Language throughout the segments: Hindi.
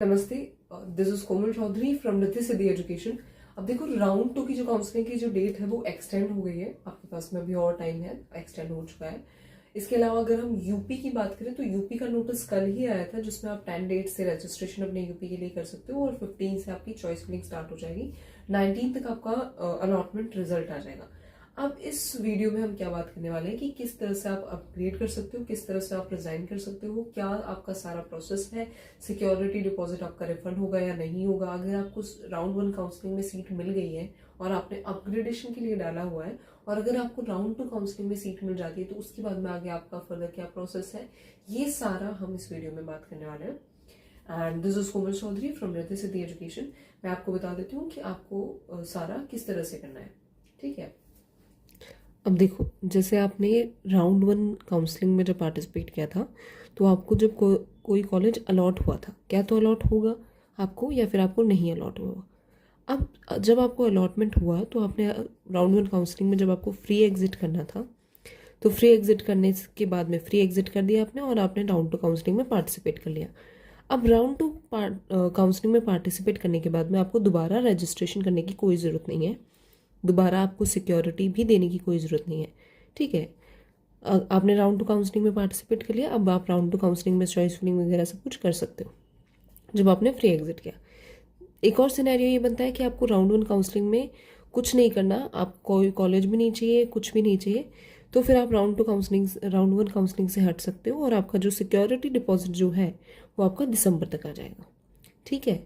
नमस्ते, this is Komal Chaudhary from Riddhi Siddhi education. अब देखो, राउंड 2 की जो काउंसलिंग की जो डेट है वो एक्सटेंड हो गई है। आपके पास में अभी और टाइम है, एक्सटेंड हो चुका है। इसके अलावा अगर हम यूपी की बात करें तो यूपी का नोटिस कल ही आया था, जिसमें आप 10 डेट से रजिस्ट्रेशन अपने यूपी के लिए कर सकते हो और 15 से आपकी चॉइस फिलिंग स्टार्ट हो जाएगी। 19 तक आपका अलॉटमेंट रिजल्ट आ जाएगा। अब इस वीडियो में हम क्या बात करने वाले हैं कि किस तरह से आप अपग्रेड कर सकते हो, किस तरह से आप रिजाइन कर सकते हो, क्या आपका सारा प्रोसेस है, सिक्योरिटी डिपॉजिट आपका रिफंड होगा या नहीं होगा, अगर आपको राउंड 1 काउंसलिंग में सीट मिल गई है और आपने अपग्रेडेशन के लिए डाला हुआ है, और अगर आपको राउंड 2 काउंसलिंग में सीट मिल जाती है तो उसके बाद में आगे आपका फर्दर क्या प्रोसेस है, ये सारा हम इस वीडियो में बात करने वाले हैं। And this is Komal Chaudhary from Riddhi Siddhi education. मैं आपको बता देती हूँ कि आपको सारा किस तरह से करना है। ठीक है, अब देखो, जैसे आपने राउंड 1 काउंसलिंग में जब पार्टिसिपेट किया था तो आपको जब कोई कॉलेज अलॉट हुआ था, क्या तो अलॉट होगा आपको या फिर आपको नहीं अलॉट हुआ। अब जब आपको अलॉटमेंट हुआ तो आपने राउंड 1 काउंसलिंग में जब आपको फ्री एग्जिट करना था तो फ्री एग्जिट करने के बाद में फ्री एग्जिट कर दिया आपने और आपने राउंड 2 काउंसलिंग में पार्टिसिपेट कर लिया। अब राउंड 2 काउंसलिंग में पार्टिसिपेट करने के बाद में आपको दोबारा रजिस्ट्रेशन करने की कोई ज़रूरत नहीं है, दोबारा आपको सिक्योरिटी भी देने की कोई ज़रूरत नहीं है। ठीक है, आपने राउंड 2 काउंसलिंग में पार्टिसिपेट कर लिया, अब आप राउंड 2 काउंसलिंग में चॉइस फिलिंग वगैरह सब कुछ कर सकते हो जब आपने फ्री एग्जिट किया। एक और सिनेरियो ये बनता है कि आपको राउंड 1 काउंसलिंग में कुछ नहीं करना, आप कोई कॉलेज भी नहीं चाहिए, कुछ भी नहीं चाहिए, तो फिर आप राउंड 1 काउंसलिंग से हट सकते हो और आपका जो सिक्योरिटी डिपॉजिट जो है वो आपका दिसंबर तक आ जाएगा। ठीक है,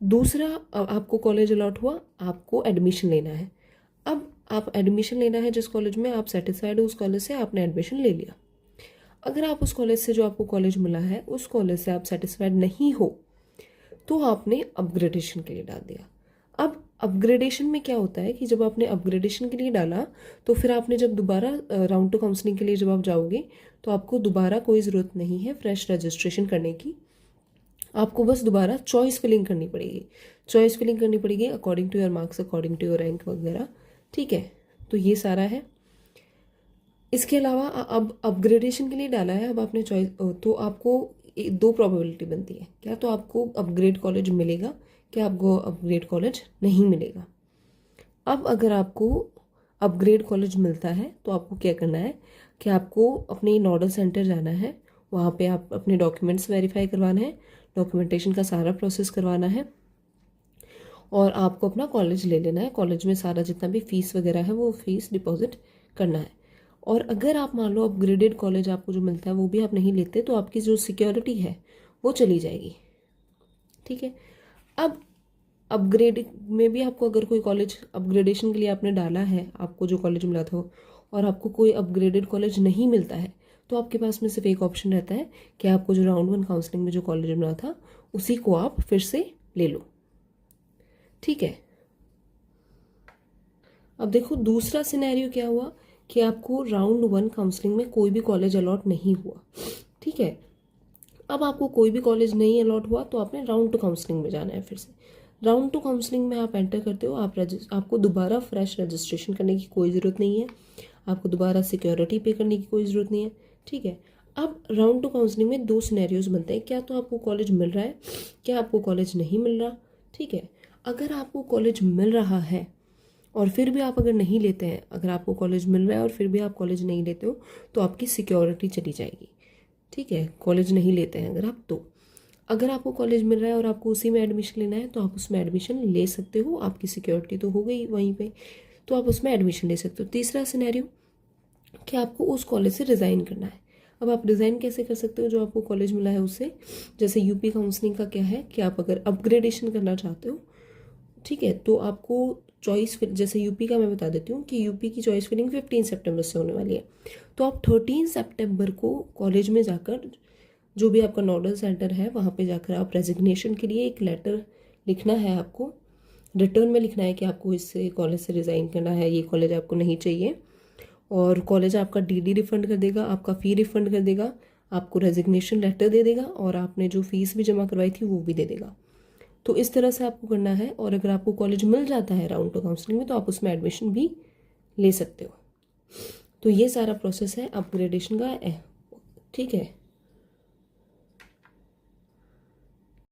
दूसरा, आपको कॉलेज अलॉट हुआ, आपको एडमिशन लेना है। अब आप एडमिशन लेना है जिस कॉलेज में आप सेटिस्फाइड हो, उस कॉलेज से आपने एडमिशन ले लिया। अगर आप उस कॉलेज से, जो आपको कॉलेज मिला है उस कॉलेज से आप सेटिस्फाइड नहीं हो तो आपने अपग्रेडेशन के लिए डाल दिया। अब अपग्रेडेशन में क्या होता है कि जब आपने अपग्रेडेशन के लिए डाला तो फिर आपने जब दोबारा राउंड 2 काउंसलिंग के लिए जब आप जाओगे तो आपको दोबारा कोई ज़रूरत नहीं है फ्रेश रजिस्ट्रेशन करने की। आपको बस दोबारा चॉइस फिलिंग करनी पड़ेगी। चॉइस फिलिंग करनी पड़ेगी according to your marks, according to your rank वगैरह। ठीक है, तो ये सारा है। इसके अलावा अब अपग्रेडेशन के लिए डाला है, अब आपने चॉइस, तो आपको 2 प्रोबेबिलिटी बनती है, क्या तो आपको अपग्रेड कॉलेज मिलेगा, क्या आपको अपग्रेड कॉलेज नहीं मिलेगा। अब अगर आपको अपग्रेड कॉलेज मिलता है तो आपको क्या करना है कि आपको अपने नोडल सेंटर जाना है, वहाँ पे आप अपने डॉक्यूमेंट्स वेरीफाई करवाना है, डॉक्यूमेंटेशन का सारा प्रोसेस करवाना है और आपको अपना कॉलेज ले लेना है। कॉलेज में सारा जितना भी फीस वगैरह है वो फीस डिपॉजिट करना है। और अगर आप मान लो अपग्रेडेड कॉलेज आपको जो मिलता है वो भी आप नहीं लेते तो आपकी जो सिक्योरिटी है वो चली जाएगी। ठीक है, अब अपग्रेड में भी आपको अगर कोई कॉलेज अपग्रेडेशन के लिए आपने डाला है, आपको जो कॉलेज मिला था और आपको कोई अपग्रेडेड कॉलेज नहीं मिलता है तो आपके पास में सिर्फ एक ऑप्शन रहता है कि आपको जो राउंड 1 काउंसलिंग में जो कॉलेज मिला था उसी को आप फिर से ले लो। ठीक है, अब देखो दूसरा सिनेरियो क्या हुआ कि आपको राउंड 1 काउंसलिंग में कोई भी कॉलेज अलॉट नहीं हुआ। ठीक है, अब आपको कोई भी कॉलेज नहीं अलॉट हुआ तो आपने राउंड 2 काउंसलिंग में जाना है। फिर से राउंड 2 काउंसलिंग में आप एंटर करते हो, आपको दोबारा फ्रेश रजिस्ट्रेशन करने की कोई ज़रूरत नहीं है, आपको दोबारा सिक्योरिटी पे करने की कोई ज़रूरत नहीं है। ठीक है, अब राउंड 2 काउंसलिंग में 2 सिनेरियोज बनते हैं, क्या तो आपको कॉलेज मिल रहा है, क्या आपको कॉलेज नहीं मिल रहा। ठीक है, अगर आपको कॉलेज मिल रहा है और फिर भी आप अगर नहीं लेते हैं, अगर आपको कॉलेज मिल रहा है और फिर भी आप कॉलेज नहीं लेते हो तो आपकी सिक्योरिटी चली जाएगी। ठीक है, कॉलेज नहीं लेते हैं अगर आप, तो अगर आपको कॉलेज मिल रहा है और आपको उसी में एडमिशन लेना है तो आप उसमें एडमिशन ले सकते हो, आपकी सिक्योरिटी तो हो गई वहीं पे, तो आप उसमें एडमिशन ले सकते हो। तीसरा सिनेरियो कि आपको उस कॉलेज से रिज़ाइन करना है। अब आप रिज़ाइन कैसे कर सकते हो जो आपको कॉलेज मिला है उससे, जैसे यूपी काउंसलिंग का क्या है कि आप अगर अपग्रेडेशन करना चाहते हो, ठीक है, तो आपको चॉइस, जैसे यूपी का मैं बता देती हूँ कि यूपी की चॉइस फिलिंग 15 सितंबर से होने वाली है, तो आप 13 सितंबर को कॉलेज में जाकर, जो भी आपका नोडल सेंटर है वहाँ पे जाकर आप रेजिग्नेशन के लिए एक लेटर लिखना है, आपको रिटर्न में लिखना है कि आपको इससे कॉलेज से रिज़ाइन करना है, ये कॉलेज आपको नहीं चाहिए, और कॉलेज आपका डीडी रिफंड कर देगा, आपका फ़ी रिफंड कर देगा, आपको रेजिग्नेशन लेटर दे देगा और आपने जो फीस भी जमा करवाई थी वो भी दे देगा। तो इस तरह से आपको करना है, और अगर आपको कॉलेज मिल जाता है राउंड 2 काउंसलिंग में तो आप उसमें एडमिशन भी ले सकते हो। तो ये सारा प्रोसेस है अपग्रेडेशन का। ठीक है।